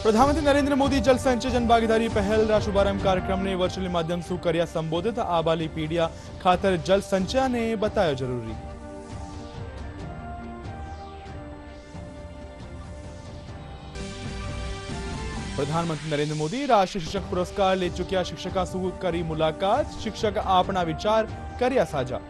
प्रधानमंत्री नरेंद्र मोदी जल संचय जन भागीदारी पहल रा शुभारंभ कार्यक्रम ने वर्चुअल माध्यम से કર્યા संबोधित। आबाली पीढ़िया खातर जल संचय ने बताया जरूरी। प्रधानमंत्री नरेंद्र मोदी राष्ट्रीय शिक्षक पुरस्कार ले चुक्या शिक्षका सु करी मुलाकात। शिक्षक अपना विचार કર્યા साझा।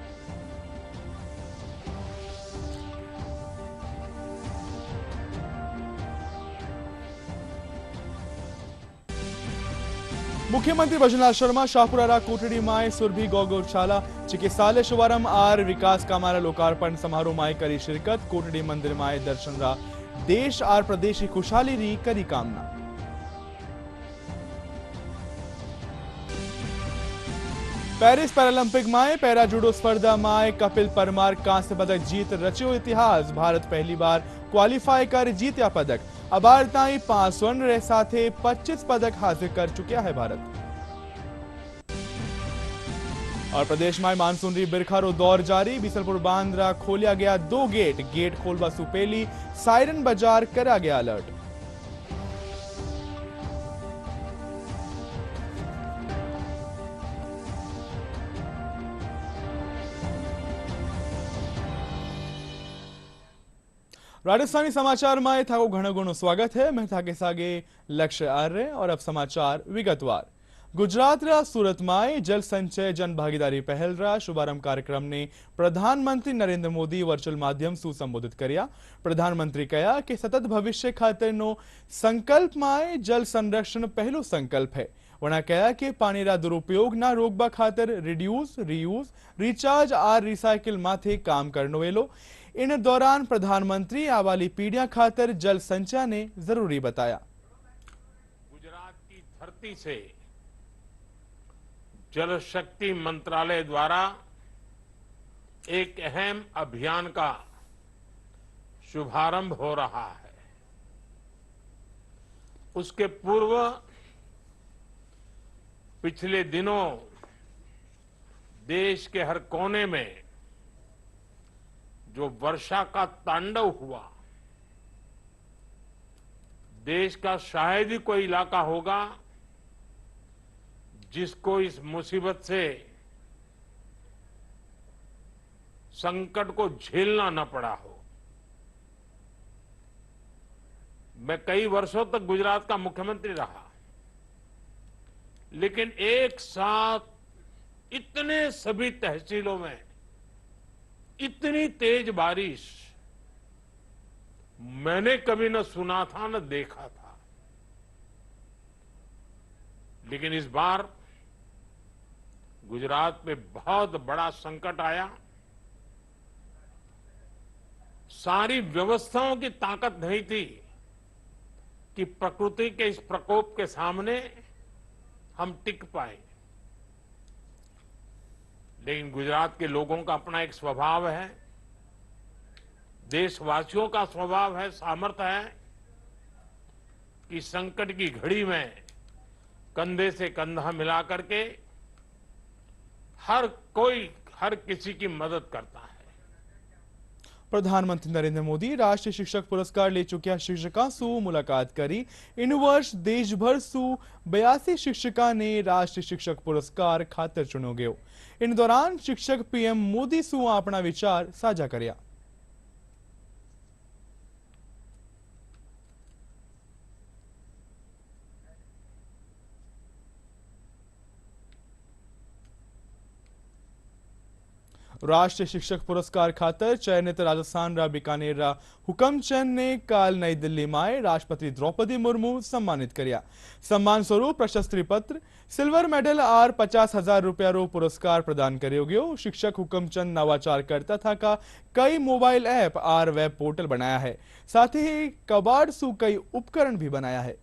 मुख्यमंत्री भजनलाल शर्मा शाहपुरा कोठड़ी माए सुरभि गौशाला चिकित्सालय शुभारंभ आर विकास कामारा लोकार्पण समारोह माए करी शिरकत। कोठड़ी मंदिर माए दर्शन रा देश आर प्रदेश की खुशहाली री करी कामना। पेरिस पैरालंपिक माए पैरा जूडो स्पर्धा माए कपिल परमार कांस्य पदक जीत रचियो इतिहास। भारत पहली बार क्वालिफाई कर जीत्या पदक। अबार ताई 5 स्वर्ण रे साथे 25 पदक हासिल कर चुका है भारत। और प्रदेश में मानसून री बिरखा रो दौर जारी। बीसलपुर बांध रा खोलिया गया 2 गेट खोलवा सुपेली सायरन बाजार करा गया अलर्ट। राजस्थानी समाचार में थाको घणो घणो स्वागत है। मैं थाके सागे लक्ष्य आर्य और अब समाचार विगतवार। गुजरात रा सूरत में जल संचय जन भागीदारी पहल रा शुभारंभ कार्यक्रम ने प्रधानमंत्री नरेंद्र मोदी वर्चुअल माध्यम से संबोधित कर्या। प्रधानमंत्री कहा कि सतत भविष्य खातर नो संकल्प में जल संरक्षण पहलो संकल्प है। वना कहा कि पानी रा दुरुपयोग ना रोकबा खातर रिड्यूस रीयूज रिचार्ज आर रिसाइकिल माथे काम करनो वेलो। इन दौरान प्रधानमंत्री आवाली पीढ़ियां खातर जल संचय ने जरूरी बताया। गुजरात की धरती से जल शक्ति मंत्रालय द्वारा एक अहम अभियान का शुभारंभ हो रहा है। उसके पूर्व पिछले दिनों देश के हर कोने में जो वर्षा का तांडव हुआ, देश का शायद ही कोई इलाका होगा जिसको इस मुसीबत से संकट को झेलना न पड़ा हो। मैं कई वर्षों तक गुजरात का मुख्यमंत्री रहा, लेकिन एक साथ इतने सभी तहसीलों में इतनी तेज बारिश मैंने कभी न सुना था न देखा था। लेकिन इस बार गुजरात में बहुत बड़ा संकट आया। सारी व्यवस्थाओं की ताकत नहीं थी कि प्रकृति के इस प्रकोप के सामने हम टिक पाए। लेकिन गुजरात के लोगों का अपना एक स्वभाव है, देशवासियों का स्वभाव है, सामर्थ्य है कि संकट की घड़ी में कंधे से कंधा मिला करके हर किसी की मदद करता है। प्रधानमंत्री नरेंद्र मोदी राष्ट्रीय शिक्षक पुरस्कार ले चुक्या शिक्षका सु मुलाकात करी। इन वर्ष देश भर सु 82 शिक्षका ने राष्ट्रीय शिक्षक पुरस्कार खातर चुनो गयो। इन दौरान शिक्षक पीएम मोदी सु अपना विचार साझा कर्या। राष्ट्रीय शिक्षक पुरस्कार खातर चयनित राजस्थान रा बीकानेर रा हुकमचंद ने काल नई दिल्ली में राष्ट्रपति द्रौपदी मुर्मू सम्मानित कर्या। सम्मान स्वरूप प्रशस्ति पत्र, सिल्वर मेडल और 50,000 रुपया रो पुरस्कार प्रदान कर्यो गयो। शिक्षक हुकमचंद नवाचार करता था का कई मोबाइल ऐप और वेब पोर्टल बनाया है। साथ ही कबाड़ सु कई उपकरण भी बनाया है।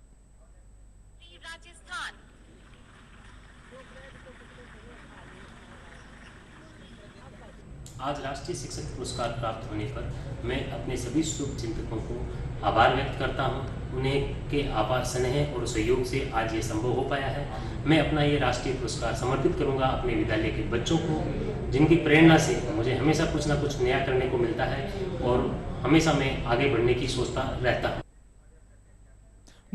आज राष्ट्रीय शिक्षक पुरस्कार प्राप्त होने पर मैं अपने सभी शुभचिंतकों को आभार व्यक्त करता हूं। उन्हें के आभार, स्नेह और सहयोग से आज ये संभव हो पाया है। मैं अपना ये राष्ट्रीय पुरस्कार समर्पित करूंगा अपने विद्यालय के बच्चों को, जिनकी प्रेरणा से मुझे हमेशा कुछ ना कुछ नया करने को मिलता है और हमेशा मैं आगे बढ़ने की सोचता रहता हूँ।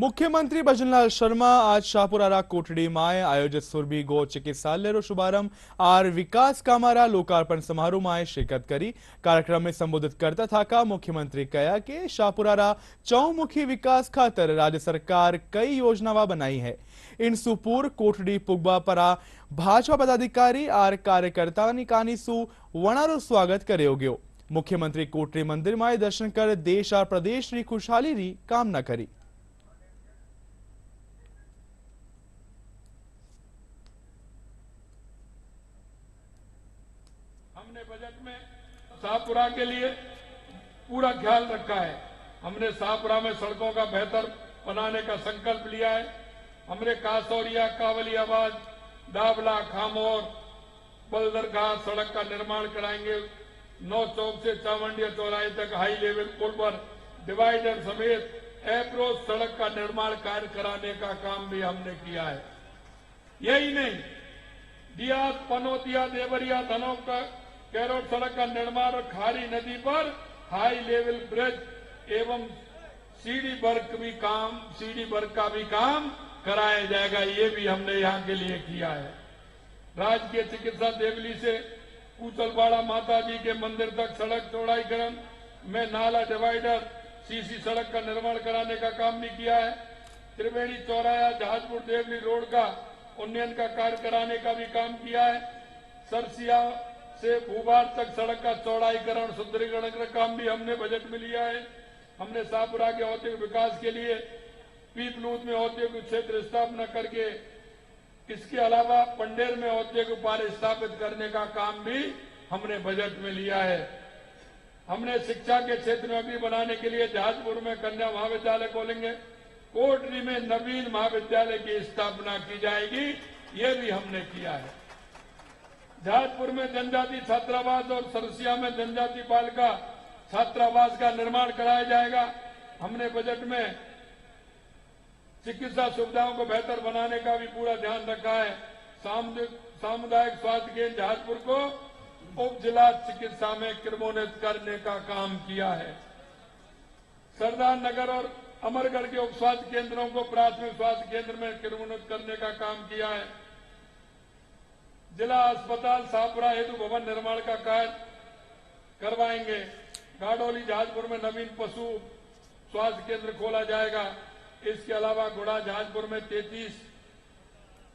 मुख्यमंत्री भजनलाल शर्मा आज शाहपुरारा कोटड़ी में आयोजित सुरभि गो चिकित्सालय शुभारंभ और विकास कामारा लोकार्पण समारोह में शिरकत करी। कार्यक्रम में संबोधित करता था मुख्यमंत्री कहा कि शाहपुरारा चौमुखी विकास खातर राज्य सरकार कई योजनावा बनाई है। इन सुपूर कोटड़ी पुगबा परा भाजपा पदाधिकारी और कार्यकर्ता कानी सु वणारो स्वागत करो गयो। मुख्यमंत्री कोटड़ी मंदिर में दर्शन कर देश और प्रदेश री खुशहाली री कामना करी। हमने बजट में शाहपुरा के लिए पूरा ख्याल रखा है। हमने शाहपुरा में सड़कों का बेहतर बनाने का संकल्प लिया है। हमने कासौरिया, कावलियाबाद, दावला, खामोर, बलदरगाह सड़क का निर्माण कराएंगे। 9 चौक से चावंडिया चौराहे तक हाई लेवल पुल पर डिवाइडर समेत अप्रोच सड़क का निर्माण कार्य कराने का काम भी हमने किया है। यही नहीं, दियात, पनोतिया, देवरिया, धनों का कैरोट सड़क का निर्माण और खारी नदी पर हाई लेवल ब्रिज एवं सीढ़ी वर्ग का भी काम कराया जाएगा। ये भी हमने यहाँ के लिए किया है। राजकीय चिकित्सा देवली से कुचलवाड़ा माता जी के मंदिर तक सड़क चौड़ाईकरण में नाला डिवाइडर सीसी सड़क का निर्माण कराने का काम भी किया है। त्रिवेणी चौराया जहाजपुर देवली रोड का उन्नयन का कार्य कराने का भी काम किया है। सरसिया से भूभार तक सड़क का चौड़ाईकरण सुदृढ़ीकरण का काम भी हमने बजट में लिया है। हमने शाहपुरा के औद्योगिक विकास के लिए पीपलूद में औद्योगिक क्षेत्र स्थापना करके इसके अलावा पंडेर में औद्योगिक पार्क स्थापित करने का काम भी हमने बजट में लिया है। हमने शिक्षा के क्षेत्र में भी बनाने के लिए जहाजपुर में कन्या महाविद्यालय खोलेंगे। कोटड़ी में नवीन महाविद्यालय की स्थापना की जाएगी। ये भी हमने किया है। जहाजपुर में जनजाति छात्रावास और सरसिया में जनजाति बालिका छात्रावास का निर्माण कराया जाएगा। हमने बजट में चिकित्सा सुविधाओं को बेहतर बनाने का भी पूरा ध्यान रखा है। सामुदायिक स्वास्थ्य केंद्र जहाजपुर को उप जिला चिकित्सा में क्रमोन्नत करने का काम किया है। सरदार नगर और अमरगढ़ के उप स्वास्थ्य केंद्रों को प्राथमिक स्वास्थ्य केंद्र में क्रमोन्नत करने का काम किया है। जिला अस्पताल शाहपुरा हेतु भवन निर्माण का कार्य करवाएंगे। गाडोली जहाजपुर में नवीन पशु स्वास्थ्य केंद्र खोला जाएगा। इसके अलावा गुड़ा जहाजपुर में 33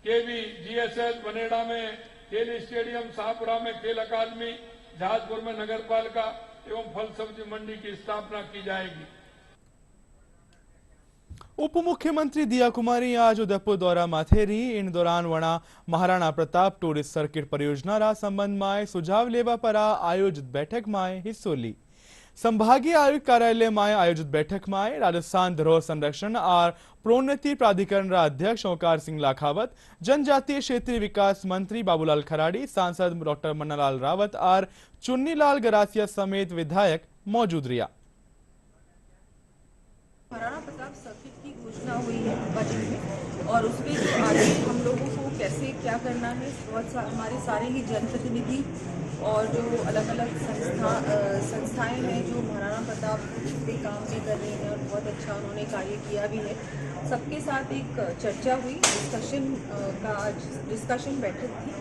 केवी जीएसएस, बनेड़ा में खेल स्टेडियम, शाहपुरा में खेल अकादमी, जहाजपुर में नगर पालिका एवं फल सब्जी मंडी की स्थापना की जाएगी। उप मुख्यमंत्री दिया कुमारी आज उदयपुर दौरा माथेरी। इन दौरान वणा महाराणा प्रताप टूरिस्ट सर्किट परियोजना रा संबंध में सुझाव लेवा परा आयोजित बैठक में हिस्सो ली। संभागीय आयुक्त कार्यालय में आयोजित बैठक में राजस्थान धरोहर संरक्षण और प्रोन्नति प्राधिकरण रा अध्यक्ष ओंकार सिंह लाखावत, जनजातीय क्षेत्रीय विकास मंत्री बाबूलाल खराड़ी, सांसद डॉक्टर मन्नालाल रावत और चुन्नीलाल गरासिया समेत विधायक मौजूद रहा। महाराणा प्रताप सर्किट की घोषणा हुई है बजट में और उसमें जो आगे हम लोगों को कैसे क्या करना है, हमारे सारे ही जनप्रतिनिधि और जो अलग अलग संस्थाएं हैं जो महाराणा प्रताप पे काम भी कर रही हैं और बहुत अच्छा उन्होंने कार्य किया भी है, सबके साथ एक चर्चा हुई, डिस्कशन बैठक थी।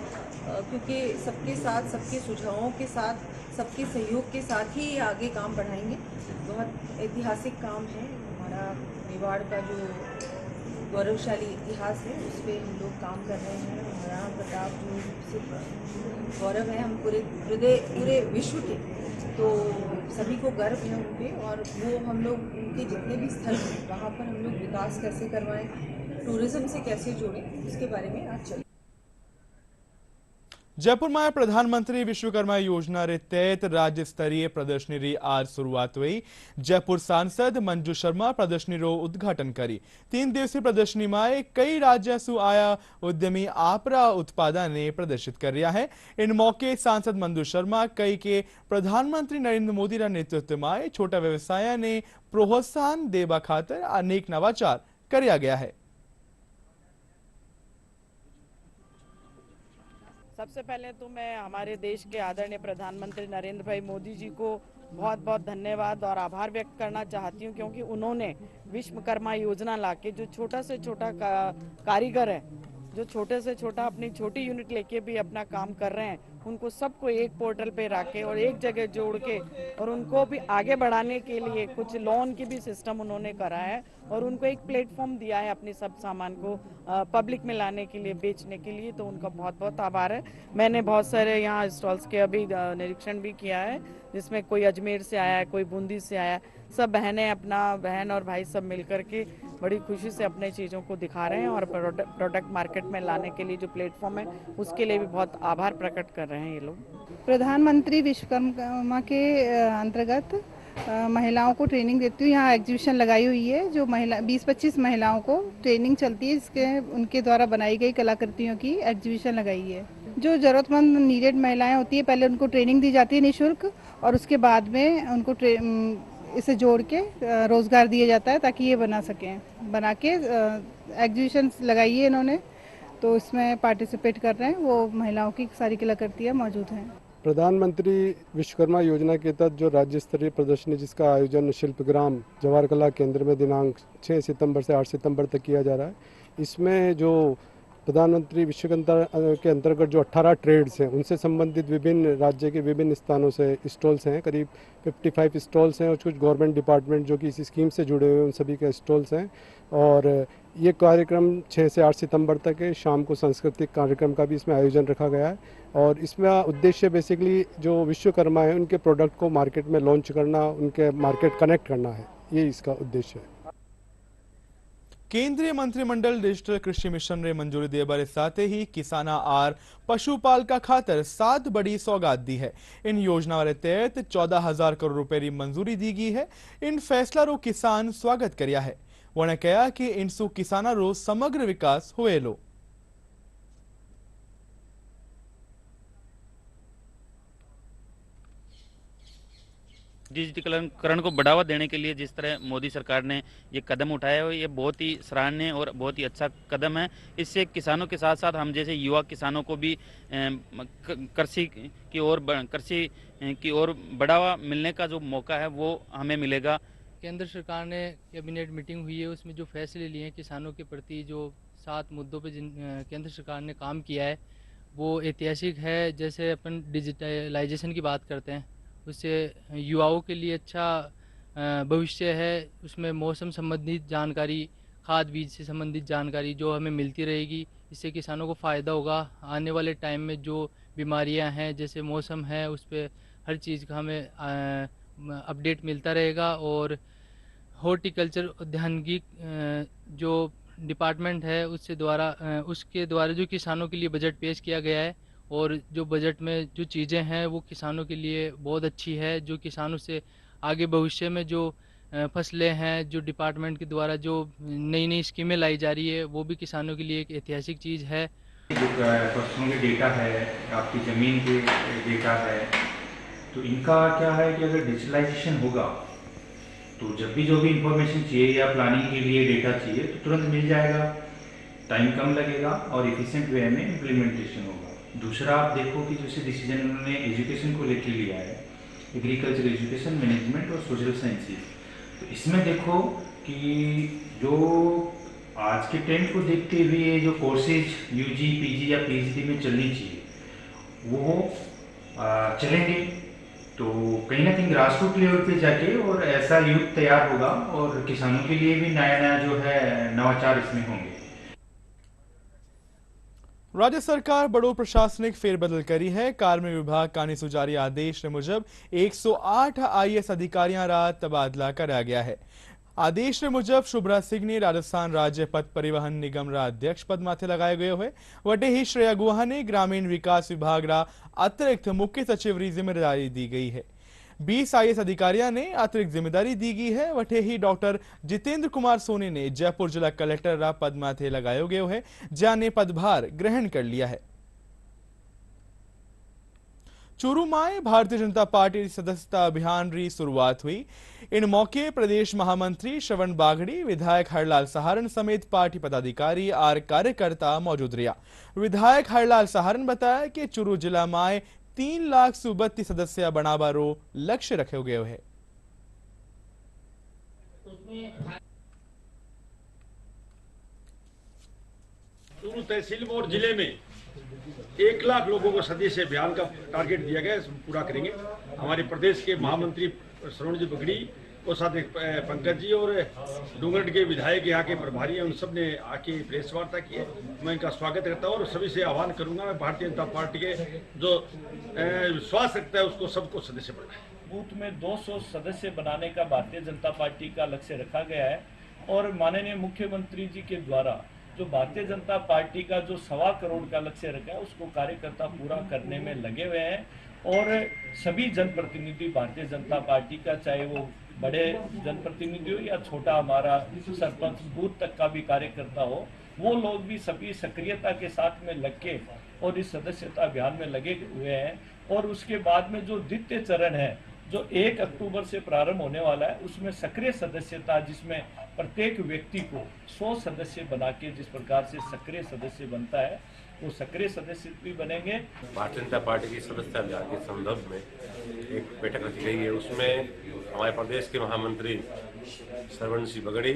क्योंकि सबके साथ, सबके सुझावों के साथ, सबके सहयोग के साथ ही आगे काम बढ़ाएंगे। बहुत ऐतिहासिक काम है। हमारा मेवाड़ का जो गौरवशाली इतिहास है उस पर हम लोग काम कर रहे हैं। महाराणा प्रताप जो सिर्फ गौरव है हम पूरे विश्व के, तो सभी को गर्व है उन पर। और वो हम लोग उनके जितने भी स्थल हैं वहाँ पर हम लोग विकास कैसे करवाएं, टूरिज्म से कैसे जोड़ें, उसके बारे में आज चल। जयपुर में प्रधानमंत्री विश्वकर्मा योजना रे तहत राज्य स्तरीय प्रदर्शनी री आज शुरुआत हुई। जयपुर सांसद मंजू शर्मा प्रदर्शनी रो उद्घाटन करी। 3 दिवसीय प्रदर्शनी में कई राज्य सु आया उद्यमी आपरा उत्पादन ने प्रदर्शित कर रहा है। इन मौके सांसद मंजू शर्मा कई के प्रधानमंत्री नरेंद्र मोदी रा नेतृत्व में छोटा व्यवसाय ने प्रोत्साहन देवा खातर अनेक नवाचार करया गया है। सबसे पहले तो मैं हमारे देश के आदरणीय प्रधानमंत्री नरेंद्र भाई मोदी जी को बहुत बहुत धन्यवाद और आभार व्यक्त करना चाहती हूँ, क्योंकि उन्होंने विश्वकर्मा योजना लाके जो छोटा से छोटा कारीगर है, जो छोटे से छोटा अपनी छोटी यूनिट लेके भी अपना काम कर रहे हैं, उनको सबको एक पोर्टल पे रखे और एक जगह जोड़ के और उनको भी आगे बढ़ाने के लिए कुछ लोन की भी सिस्टम उन्होंने करा है और उनको एक प्लेटफॉर्म दिया है अपने सब सामान को पब्लिक में लाने के लिए, बेचने के लिए। तो उनका बहुत बहुत आभार है। मैंने बहुत सारे यहाँ स्टॉल्स के अभी निरीक्षण भी किया है, जिसमें कोई अजमेर से आया है, कोई बूंदी से आया है। सब बहनें अपना बहन और भाई सब मिलकर के बड़ी खुशी से अपने चीज़ों को दिखा रहे हैं और प्रोडक्ट मार्केट में लाने के लिए जो प्लेटफॉर्म है उसके लिए भी बहुत आभार प्रकट कर रहे हैं ये लोग। प्रधानमंत्री विश्वकर्मा के अंतर्गत महिलाओं को ट्रेनिंग देती हूँ। यहाँ एग्जीबिशन लगाई हुई है जो 20-25 महिलाओं को ट्रेनिंग चलती है, इसके उनके द्वारा बनाई गई कलाकृतियों की एग्जीबिशन लगाई है। जो ज़रूरतमंद नीडेड महिलाएं होती है, पहले उनको ट्रेनिंग दी जाती है निःशुल्क और उसके बाद में उनको इसे जोड़ के रोज़गार दिया जाता है ताकि ये बना के एग्जीबिशन लगाई है इन्होंने, तो इसमें पार्टिसिपेट कर रहे हैं। वो महिलाओं की सारी कलाकृतियाँ मौजूद हैं। प्रधानमंत्री विश्वकर्मा योजना के तहत जो राज्य स्तरीय प्रदर्शनी जिसका आयोजन शिल्पग्राम जवाहर कला केंद्र में दिनांक 6 सितंबर से 8 सितंबर तक किया जा रहा है, इसमें जो प्रधानमंत्री विश्वकर्मा के अंतर्गत जो 18 ट्रेड्स हैं उनसे संबंधित विभिन्न राज्य के विभिन्न स्थानों से स्टॉल्स हैं, करीब 55 स्टॉल्स हैं और कुछ गवर्नमेंट डिपार्टमेंट जो कि इस स्कीम से जुड़े हुए हैं उन सभी के स्टॉल्स हैं। और ये कार्यक्रम 6 से 8 सितंबर तक है। शाम को सांस्कृतिक कार्यक्रम का भी इसमें आयोजन रखा गया है और इसमें उद्देश्य बेसिकली जो विश्वकर्मा है उनके प्रोडक्ट को मार्केट में लॉन्च करना, उनके मार्केट कनेक्ट करना है, ये इसका उद्देश्य है। केंद्रीय मंत्रिमंडल डिजिटल कृषि मिशन ने मंजूरी दिए बारे साथ ही किसाना आर पशुपालका खातर 7 बड़ी सौगात दी है। इन योजना वाले तहत 14,000 करोड़ रुपए की मंजूरी दी गई है। इन फैसला रो किसान स्वागत कर्या है। उन्होंने कहा कि इनसु किसाना रो समग्र विकास होएलो। डिजिटलीकरण को बढ़ावा देने के लिए जिस तरह मोदी सरकार ने ये कदम उठाया है, ये बहुत ही सराहनीय और बहुत ही अच्छा कदम है। इससे किसानों के साथ साथ हम जैसे युवा किसानों को भी कृषि की ओर बढ़ावा मिलने का जो मौका है वो हमें मिलेगा। केंद्र सरकार ने कैबिनेट मीटिंग हुई है, उसमें जो फैसले लिए हैं किसानों के प्रति, जो 7 मुद्दों पे केंद्र सरकार ने काम किया है वो ऐतिहासिक है। जैसे अपन डिजिटलाइजेशन की बात करते हैं, उससे युवाओं के लिए अच्छा भविष्य है। उसमें मौसम संबंधित जानकारी, खाद बीज से संबंधित जानकारी जो हमें मिलती रहेगी, इससे किसानों को फ़ायदा होगा। आने वाले टाइम में जो बीमारियां हैं, जैसे मौसम है, उस पर हर चीज़ का हमें अपडेट मिलता रहेगा। और हॉर्टिकल्चर उद्यानिकी जो डिपार्टमेंट है उसके द्वारा जो किसानों के लिए बजट पेश किया गया है और जो बजट में जो चीज़ें हैं वो किसानों के लिए बहुत अच्छी है। जो किसानों से आगे भविष्य में जो फसलें हैं, जो डिपार्टमेंट के द्वारा जो नई नई स्कीमें लाई जा रही है, वो भी किसानों के लिए एक ऐतिहासिक चीज़ है। जो फसलों के डेटा है, आपकी ज़मीन के डेटा है, तो इनका क्या है कि अगर डिजिटलाइजेशन होगा तो जब भी जो भी इंफॉर्मेशन चाहिए या प्लानिंग के लिए डेटा चाहिए तो तुरंत मिल जाएगा, टाइम कम लगेगा और एफिशिएंट वे में इम्प्लीमेंटेशन होगा। दूसरा आप देखो कि जैसे डिसीजन उन्होंने एजुकेशन को लेके लिया है, एग्रीकल्चर एजुकेशन, मैनेजमेंट और सोशल साइंसेज, तो इसमें देखो कि जो आज के ट्रेंड को देखते हुए जो कोर्सेज यूजी, पीजी या पीएचडी में चलनी चाहिए वो चलेंगे, तो कहीं ना कहीं ग्रास रूट लेवल पे जाके और ऐसा यूथ तैयार होगा और किसानों के लिए भी नया नया जो है नवाचार इसमें होंगे। राज्य सरकार बड़ो प्रशासनिक फेरबदल करी है। कार्मिक विभाग कानी सुजारी आदेश मुजब 108 IAS अधिकारियों रा तबादला कराया गया है। आदेश मुजब शुभ्रा सिंह ने राजस्थान राज्य पथ परिवहन निगम रा अध्यक्ष पद माथे लगाए गए हुए, वटे ही श्रेया गुहा ने ग्रामीण विकास विभाग रा अतिरिक्त मुख्य सचिव री जिम्मेदारी दी गई है। 20 IAS अधिकारियों ने अतिरिक्त जिम्मेदारी दी गई है। वटे ही डॉक्टर जितेंद्र कुमार सोनी ने जयपुर जिला कलेक्टर रा पद माथे लगाए गए हुए, जाने पदभार ग्रहण कर लिया है। चूरू में भारतीय जनता पार्टी सदस्यता अभियान री शुरुआत हुई। इन मौके प्रदेश महामंत्री श्रवण बागड़ी, विधायक हरलाल सहारण समेत पार्टी पदाधिकारी और कार्यकर्ता मौजूद रहा। विधायक हरलाल सहारण बताया कि चूरू जिला में 3,32,000 सदस्य बनावारो लक्ष्य रखे गए है। चूरू तहसील और जिले में 1,00,000 लोगों को सदस्य अभियान का टारगेट दिया गया है, पूरा करेंगे। हमारे प्रदेश के महामंत्री श्रवण जी बगड़ी और साथ पंकज जी और डूंगरगढ़ के विधायक यहाँ के प्रभारी हैं, उन सब ने आके प्रेस वार्ता की है। मैं इनका स्वागत करता हूँ और सभी से आह्वान करूंगा, मैं भारतीय जनता पार्टी के जो विश्वास रखता है उसको सबको सदस्य बनाए। बूथ में 200 सदस्य बनाने का भारतीय जनता पार्टी का लक्ष्य रखा गया है और माननीय मुख्यमंत्री जी के द्वारा जो भारतीय जनता पार्टी का जो 1.25 करोड़ का लक्ष्य रखा है उसको कार्यकर्ता पूरा करने में लगे हुए हैं। और सभी जनप्रतिनिधि भारतीय जनता पार्टी का, चाहे वो बड़े जनप्रतिनिधि हो या छोटा हमारा सरपंच बूथ तक का भी कार्यकर्ता हो, वो लोग भी सभी सक्रियता के साथ में लग के और इस सदस्यता अभियान में लगे हुए हैं। और उसके बाद में जो द्वितीय चरण है जो 1 अक्टूबर से प्रारंभ होने वाला है, उसमें सक्रिय सदस्यता, जिसमें प्रत्येक व्यक्ति को 100 सदस्य बना के जिस प्रकार से सक्रिय सदस्य बनता है वो सक्रिय सदस्य भी बनेंगे। भारतीय जनता पार्टी की सदस्यता अभियान के संदर्भ में एक बैठक रखी गई है। उसमें हमारे प्रदेश के महामंत्री श्रवण सिंह बगड़ी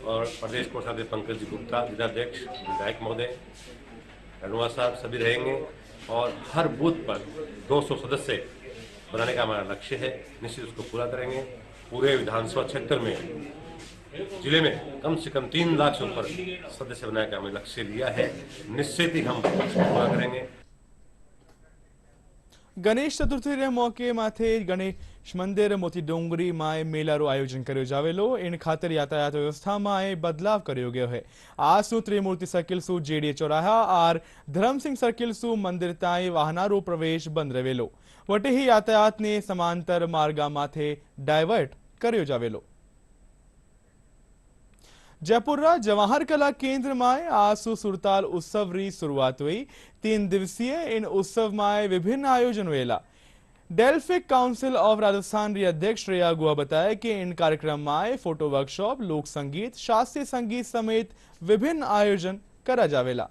और प्रदेश कोषाध्यक्ष पंकज जी गुप्ता, जिलाध्यक्ष विधायक महोदय रणवा साहब सभी रहेंगे और हर बूथ पर 200 सदस्य बनाने का हमारा लक्ष्य है। निश्चित उसको पूरा करेंगे। पूरे विधानसभा क्षेत्र में जिले में कम से कम 3 लाख से ऊपर सदस्य बनाने का हमें लक्ष्य लिया है। निश्चित ही हम उसको पूरा करेंगे। गणेश चतुर्थी रे मौके माथे गणेश मंदिर मोती डोंगरी में मेला रो आयोजन कर्यो जावेलो। इन खातर यातायात व्यवस्था में बदलाव कर्यो गयो है। आज सु त्रिमूर्ति सर्किल सु जेडीए चौराहा और धर्म सिंह सर्किल सु मंदिर ताई वाहनारो प्रवेश बंद रहेलो। वटे ही यातायात ने समांतर मार्गा माथे डायवर्ट कर्यो जावेलो। जयपुर जवाहर कला केंद्र में आज सुरताल उत्सव री शुरुआत हुई। 3 दिवसीय इन उत्सव में विभिन्न आयोजन हुएला। डेल्फिक काउंसिल ऑफ राजस्थान री अध्यक्ष श्रेया गुहा बताया कि इन कार्यक्रम में फोटो वर्कशॉप, लोक संगीत, शास्त्रीय संगीत समेत विभिन्न आयोजन करा जावेला।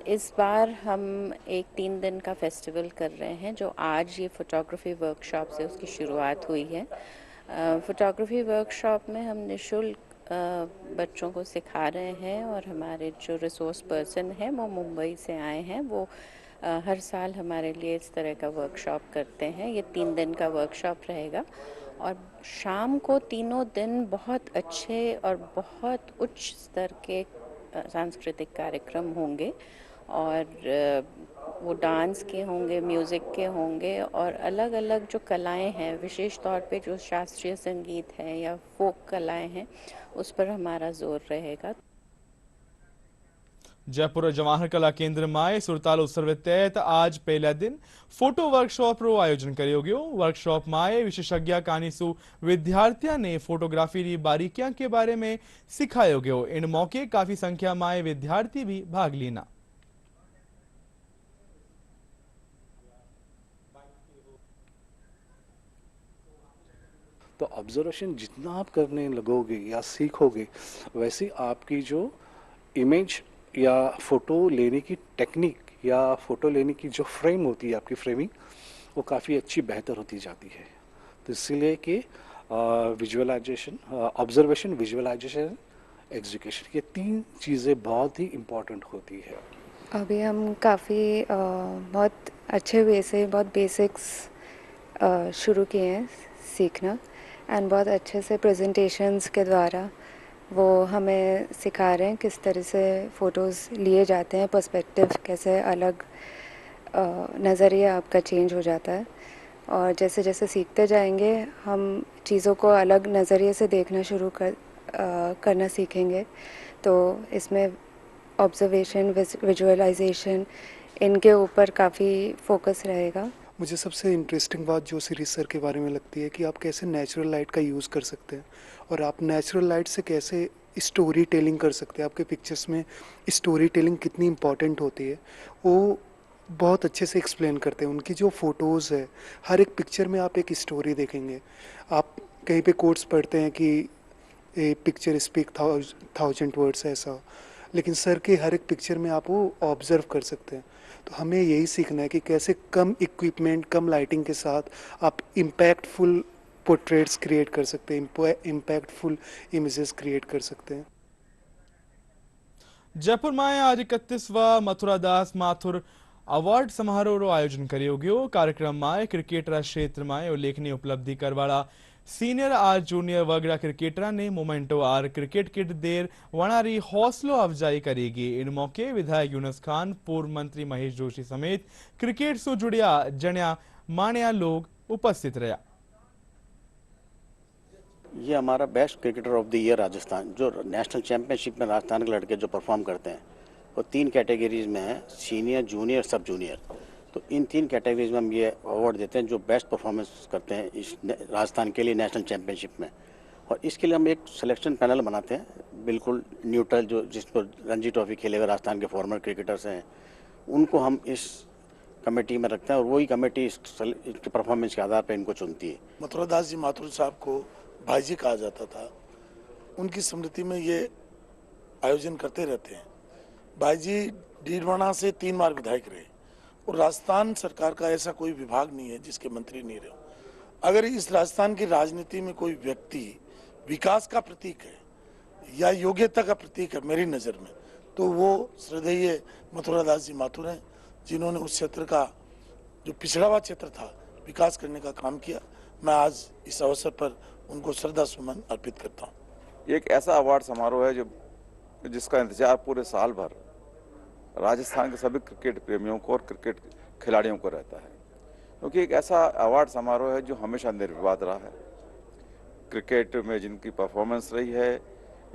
इस बार हम एक 3 दिन का फेस्टिवल कर रहे हैं, जो आज ये फोटोग्राफी वर्कशॉप से उसकी शुरुआत हुई है। फोटोग्राफी वर्कशॉप में हम निःशुल्क बच्चों को सिखा रहे हैं और हमारे जो रिसोर्स पर्सन हैं वो मुंबई से आए हैं। वो हर साल हमारे लिए इस तरह का वर्कशॉप करते हैं। ये 3 दिन का वर्कशॉप रहेगा और शाम को तीनों दिन बहुत अच्छे और बहुत उच्च स्तर के सांस्कृतिक कार्यक्रम होंगे और वो डांस के होंगे, म्यूज़िक के होंगे और अलग अलग जो कलाएं हैं, विशेष तौर पे जो शास्त्रीय संगीत है या फोक कलाएं हैं, उस पर हमारा जोर रहेगा। जयपुर जवाहर कला केंद्र में सुरताल उत्सव के तहत आज पहला दिन फोटो वर्कशॉप रो आयोजन कर्यो गयो। वर्कशॉप में विशेषज्ञ कानीसु विद्यार्थियों ने फोटोग्राफी री बारीकियां के बारे में सिखायो गयो। इन मौके काफी संख्या में विद्यार्थी भी भाग लेना। तो ऑब्जर्वेशन जितना आप करने लगोगे या सीखोगे, वैसे आपकी जो इमेज या फोटो लेने की टेक्निक या फोटो लेने की जो फ्रेम होती है, आपकी फ्रेमिंग, वो काफ़ी अच्छी बेहतर होती जाती है। तो इसीलिए कि विजुअलाइजेशन, ऑब्जर्वेशन, विजुअलाइजेशन, एग्जीक्यूशन, ये 3 चीज़ें बहुत ही इम्पोर्टेंट होती है। अभी हम काफ़ी बहुत अच्छे वे से बहुत बेसिक्स शुरू किए हैं सीखना एंड बहुत अच्छे से प्रेजेंटेशंस के द्वारा वो हमें सिखा रहे हैं किस तरह से फ़ोटोज़ लिए जाते हैं, पर्सपेक्टिव कैसे अलग नज़रिया आपका चेंज हो जाता है। और जैसे जैसे सीखते जाएंगे हम चीज़ों को अलग नज़रिए से देखना शुरू करना सीखेंगे। तो इसमें ऑब्जर्वेशन, विजुअलाइजेशन, इनके ऊपर काफ़ी फोकस रहेगा। मुझे सबसे इंटरेस्टिंग बात जो सीरीज सर के बारे में लगती है कि आप कैसे नेचुरल लाइट का यूज़ कर सकते हैं और आप नेचुरल लाइट से कैसे स्टोरी टेलिंग कर सकते हैं। आपके पिक्चर्स में स्टोरी टेलिंग कितनी इम्पॉर्टेंट होती है वो बहुत अच्छे से एक्सप्लेन करते हैं। उनकी जो फ़ोटोज़ है, हर एक पिक्चर में आप एक स्टोरी देखेंगे। आप कहीं पे कोट्स पढ़ते हैं कि ए पिक्चर स्पीक 1000 वर्ड्स ऐसा, लेकिन सर के हर एक पिक्चर में आप वो ऑब्जर्व कर सकते हैं। तो हमें यही सीखना है कि कैसे कम इक्विपमेंट, कम लाइटिंग के साथ आप इम्पैक्टफुल पोर्ट्रेट्स क्रिएट कर सकते हैं, इम्पैक्टफुल इमेजेस क्रिएट कर सकते हैं। जयपुर में आज 31वा मथुरादास माथुर अवॉर्ड समारोह आयोजन कर्यो गयो। कार्यक्रम में क्रिकेटर क्षेत्र में उल्लेखनीय उपलब्धि करवाड़ा सीनियर आर जूनियर वर्गना क्रिकेटर ने मोमेंटो आर क्रिकेट किट देर वणारी हौसलो अफजाई करेगी। इन मौके विधायक यूनुस खान, पूर्व मंत्री महेश जोशी समेत क्रिकेट से जुड़िया जण्या माण्या लोग उपस्थित रहा। ये हमारा best cricketer of the year Rajasthan, जो नेशनल चैंपियनशिप में राजस्थान के लड़के जो परफॉर्म करते हैं वो 3 कैटेगरीज में है, सीनियर, जूनियर, सब जूनियर। तो इन 3 कैटेगरीज में हम ये अवार्ड देते हैं जो बेस्ट परफॉर्मेंस करते हैं इस राजस्थान के लिए नेशनल चैंपियनशिप में। और इसके लिए हम एक सिलेक्शन पैनल बनाते हैं, बिल्कुल न्यूट्रल, जो जिस पर रणजी ट्रॉफी खेले हुए राजस्थान के फॉर्मर क्रिकेटर्स हैं उनको हम इस कमेटी में रखते हैं और वही कमेटी इसके परफॉर्मेंस के आधार पर इनको चुनती है। मथुरादास जी माथुर साहब को भाईजी कहा जाता था, उनकी स्मृति में ये आयोजन करते रहते हैं। भाईजी डीडवाना से 3 बार विधायक रहे और राजस्थान सरकार का ऐसा कोई विभाग नहीं है जिसके मंत्री नहीं रहे। अगर इस राजस्थान की राजनीति में कोई व्यक्ति विकास का प्रतीक है या योग्यता का प्रतीक है मेरी नज़र में, तो वो श्रद्धेय मथुरादास जी माथुर हैं, जिन्होंने उस क्षेत्र का जो पिछड़ा हुआ क्षेत्र था विकास करने का काम किया। मैं आज इस अवसर पर उनको श्रद्धा सुमन अर्पित करता हूँ। एक ऐसा अवार्ड समारोह है जिसका इंतजार पूरे साल भर राजस्थान के सभी क्रिकेट प्रेमियों को और क्रिकेट खिलाड़ियों को रहता है, क्योंकि एक ऐसा अवार्ड समारोह है जो हमेशा निर्विवाद रहा है। क्रिकेट में जिनकी परफॉर्मेंस रही है,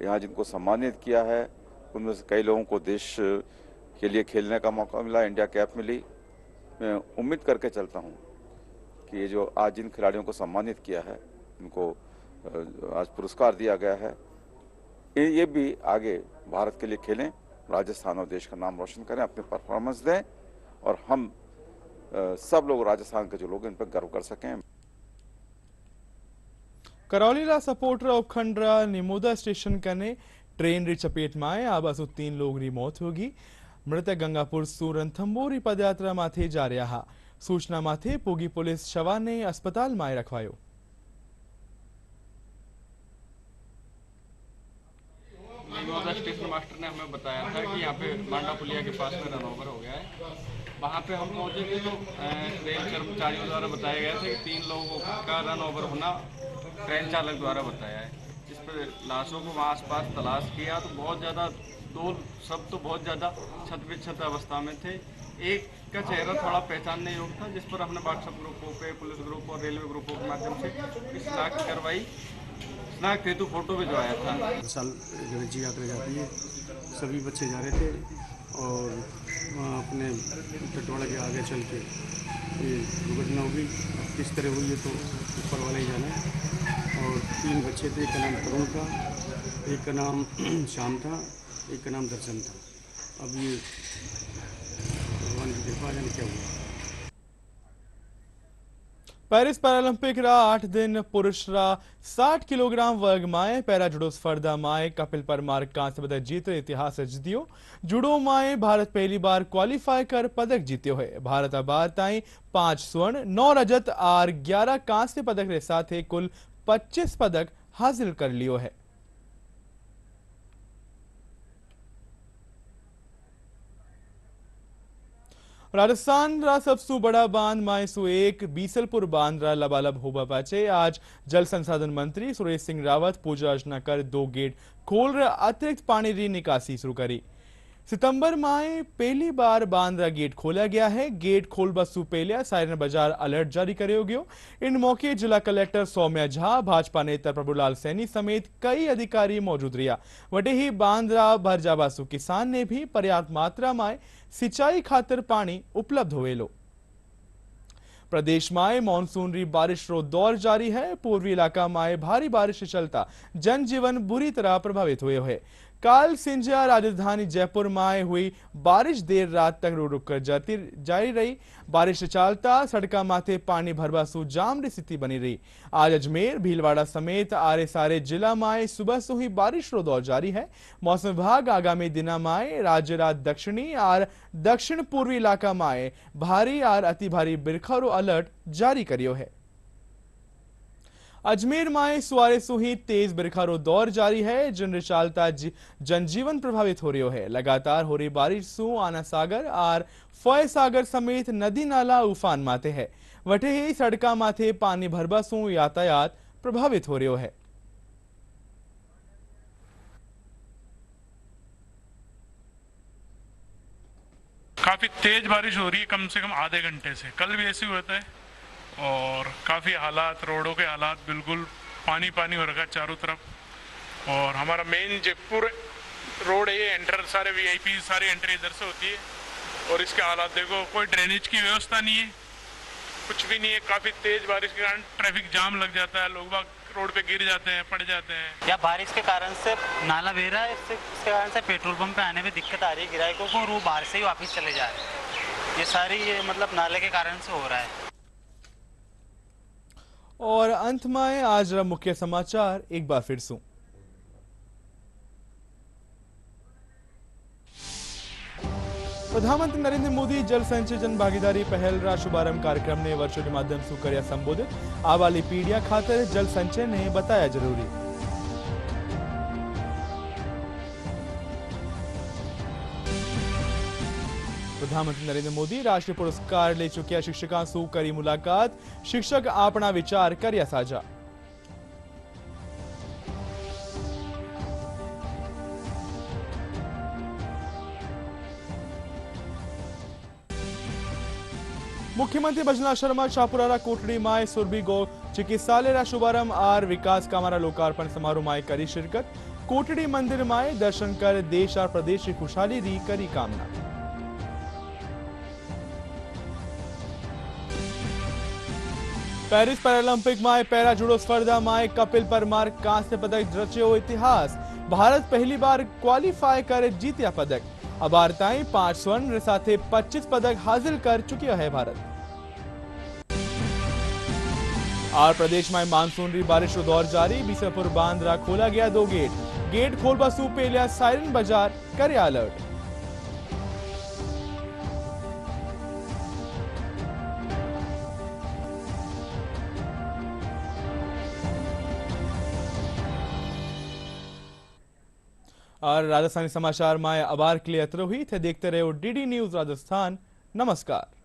यहाँ जिनको सम्मानित किया है, उनमें से कई लोगों को देश के लिए खेलने का मौका मिला, इंडिया कैप मिली। मैं उम्मीद करके चलता हूँ कि ये जो आज जिन खिलाड़ियों को सम्मानित किया है, उनको आज पुरस्कार दिया गया है, ये भी आगे भारत के लिए खेलें, राजस्थान और देश का नाम रोशन करें, अपनी परफॉर्मेंस दें और हम सब लोग राजस्थान के जो लोग इन पर गर्व कर सकें। करौलीला सपोर्टर उपखंडरा निमोदा स्टेशन कने ट्रेन री चपेट में आए। आ बसु 3 लोग री मौत होगी। मृतक गंगापुर सु रणथंभौरी पदयात्रा माथे जा रहा हा। सूचना माथे पोगी पुलिस शवा ने अस्पताल में रखवायो। निमोदा स्टेशन मास्टर ने हमें बताया था कि यहाँ पे मांडा पुलिया के पास में रन ओवर हो गया है। वहाँ पे हम पहुँचे थे तो ट्रेन कर्मचारियों द्वारा बताया गया था कि 3 लोगों का रन ओवर होना ट्रेन चालक द्वारा बताया है। जिस पर लाशों को वहाँ आसपास तलाश किया तो बहुत ज़्यादा, 2 सब तो बहुत ज़्यादा छत अवस्था में थे। एक का चेहरा थोड़ा पहचानने योग्य था, जिस पर हमने व्हाट्सएप ग्रुपों पे, पुलिस ग्रुप और रेलवे ग्रुपों के माध्यम से शिनाख्त करवाई। शिनाख्त हेतु फोटो भिजवाया था। साल गणेश जी यात्रा जाती है, सभी बच्चे जा रहे थे और वहाँ अपने टटवाड़ा के आगे चल के ये दुर्घटना हो गई। किस तरह हुई है तो ऊपर वाले ही जाना है। और 3 बच्चे थे, एक का नाम तरुण था, एक का नाम श्याम था, एक का नाम दर्शन था। अब ये भगवान की कृपा जाने क्या हुआ। पेरिस पैरालंपिक रा 8 दिन पुरुष रा 60 किलोग्राम वर्ग माए पैरा जुडो स्पर्धा माए कपिल परमार कांस्य पदक जीत इतिहास रच जुडो माए भारत पहली बार क्वालिफाई कर पदक जीत्यो है। भारत अबार ताई 5 स्वर्ण, 9 रजत और 11 कांस्य पदक रे साथ कुल 25 पदक हासिल कर लियो है। राजस्थान रा सबसे बड़ा बांध मायसू 1 बीसलपुर बांध रा लबालब होबा पाचे। आज जल संसाधन मंत्री सुरेश सिंह रावत पूजा अर्चना कर 2 गेट खोल रहा अतिरिक्त पानी री निकासी शुरू करी। सितंबर माह पहली बार बांध रा गेट खोला गया है। गेट खोलबा सु पहले सायरन बाजार अलर्ट जारी करो गयो। इन मौके जिला कलेक्टर सौम्या झा, भाजपा नेता प्रभुलाल सैनी समेत कई अधिकारी मौजूद रहा। वटे ही बांध रा भर जाबासु किसान ने भी पर्याप्त मात्रा में सिंचाई खातर पानी उपलब्ध होवेलो। प्रदेश में मानसून री बारिश रो दौर जारी है। पूर्वी इलाका में भारी बारिश चलता जनजीवन बुरी तरह प्रभावित हुए है। काल सिंजिया राजधानी जयपुर में हुई बारिश देर रात तक रुक कर जारी रही। बारिश चलता सड़का माथे पानी भरवा सु जाम री स्थिति बनी रही। आज अजमेर भीलवाड़ा समेत आरे सारे जिला में सुबह से ही बारिश रो दौर जारी है। मौसम विभाग आगामी दिना में राज्य रा दक्षिणी और दक्षिण पूर्वी इलाका में भारी और अति भारी बिरखा रो अलर्ट जारी करियो है। अजमेर में सुआरे सुही तेज बिरखा रो दौर जारी है। जिन चालता जनजीवन प्रभावित हो रही है। लगातार हो रही बारिश सु आना सागर और फय सागर समेत नदी नाला उफान माथे है। वटे ही सड़का माथे पानी भरबा सु यातायात प्रभावित हो रही है। काफी तेज बारिश हो रही है, कम से कम आधे घंटे से। कल भी ऐसे हुआ था और काफ़ी हालात, रोडों के हालात बिल्कुल पानी पानी हो रखा है चारों तरफ। और हमारा मेन जयपुर रोड है, ये एंटर सारे वीआईपी सारी एंट्री इधर से होती है। और इसके हालात देखो, कोई ड्रेनेज की व्यवस्था नहीं है, कुछ भी नहीं है। काफ़ी तेज बारिश के कारण ट्रैफिक जाम लग जाता है, लोग रोड पे गिर जाते हैं, पड़ जाते हैं। या बारिश के कारण से नाला बह रहा है, इसके कारण से पेट्रोल पंप पे आने में दिक्कत आ रही है ग्राहकों को, और वो बाहर से ही वापस चले जा रहे हैं। ये सारी मतलब नाले के कारण से हो रहा है। और अंत में आज मुख्य समाचार एक बार फिर से। प्रधानमंत्री नरेंद्र मोदी जल संचय जन भागीदारी पहल रा शुभारंभ कार्यक्रम ने वर्चुअल माध्यम से कर्या संबोधित। आवाली पीढ़ियां खातिर जल संचय ने बताया जरूरी। प्रधानमंत्री नरेंद्र मोदी राष्ट्रीय पुरस्कार ले चुक्या शिक्षकों से करी मुलाकात। शिक्षक अपना विचार कर्या साझा। मुख्यमंत्री बजनाथ शर्मा शाहपुरा कोटड़ी माय सुरभि गौ चिकित्सालय रा शुभारंभ और विकास कामारा लोकार्पण समारोह माय करी शिरकत। कोटड़ी मंदिर माय दर्शन कर देश और प्रदेश की खुशहाली री करी कामना। पेरिस पैरालंपिक में पैरा जूडो स्पर्धा में कपिल परमार कांस्य पदक रचो इतिहास। भारत पहली बार क्वालिफाई कर जीतिया पदक। अबार ताई 5 स्वर्ण साथ 25 पदक हासिल कर चुकिया है भारत। और प्रदेश में मानसून री बारिश रो दौर जारी। बीसलपुर बांध रा खोला गया 2 गेट। गेट खोलबा सु पेलिया सायरन बाजार करे अलर्ट। और राजस्थानी समाचार में अबार के लिए अतर हुई थे। देखते रहो डीडी न्यूज राजस्थान। नमस्कार।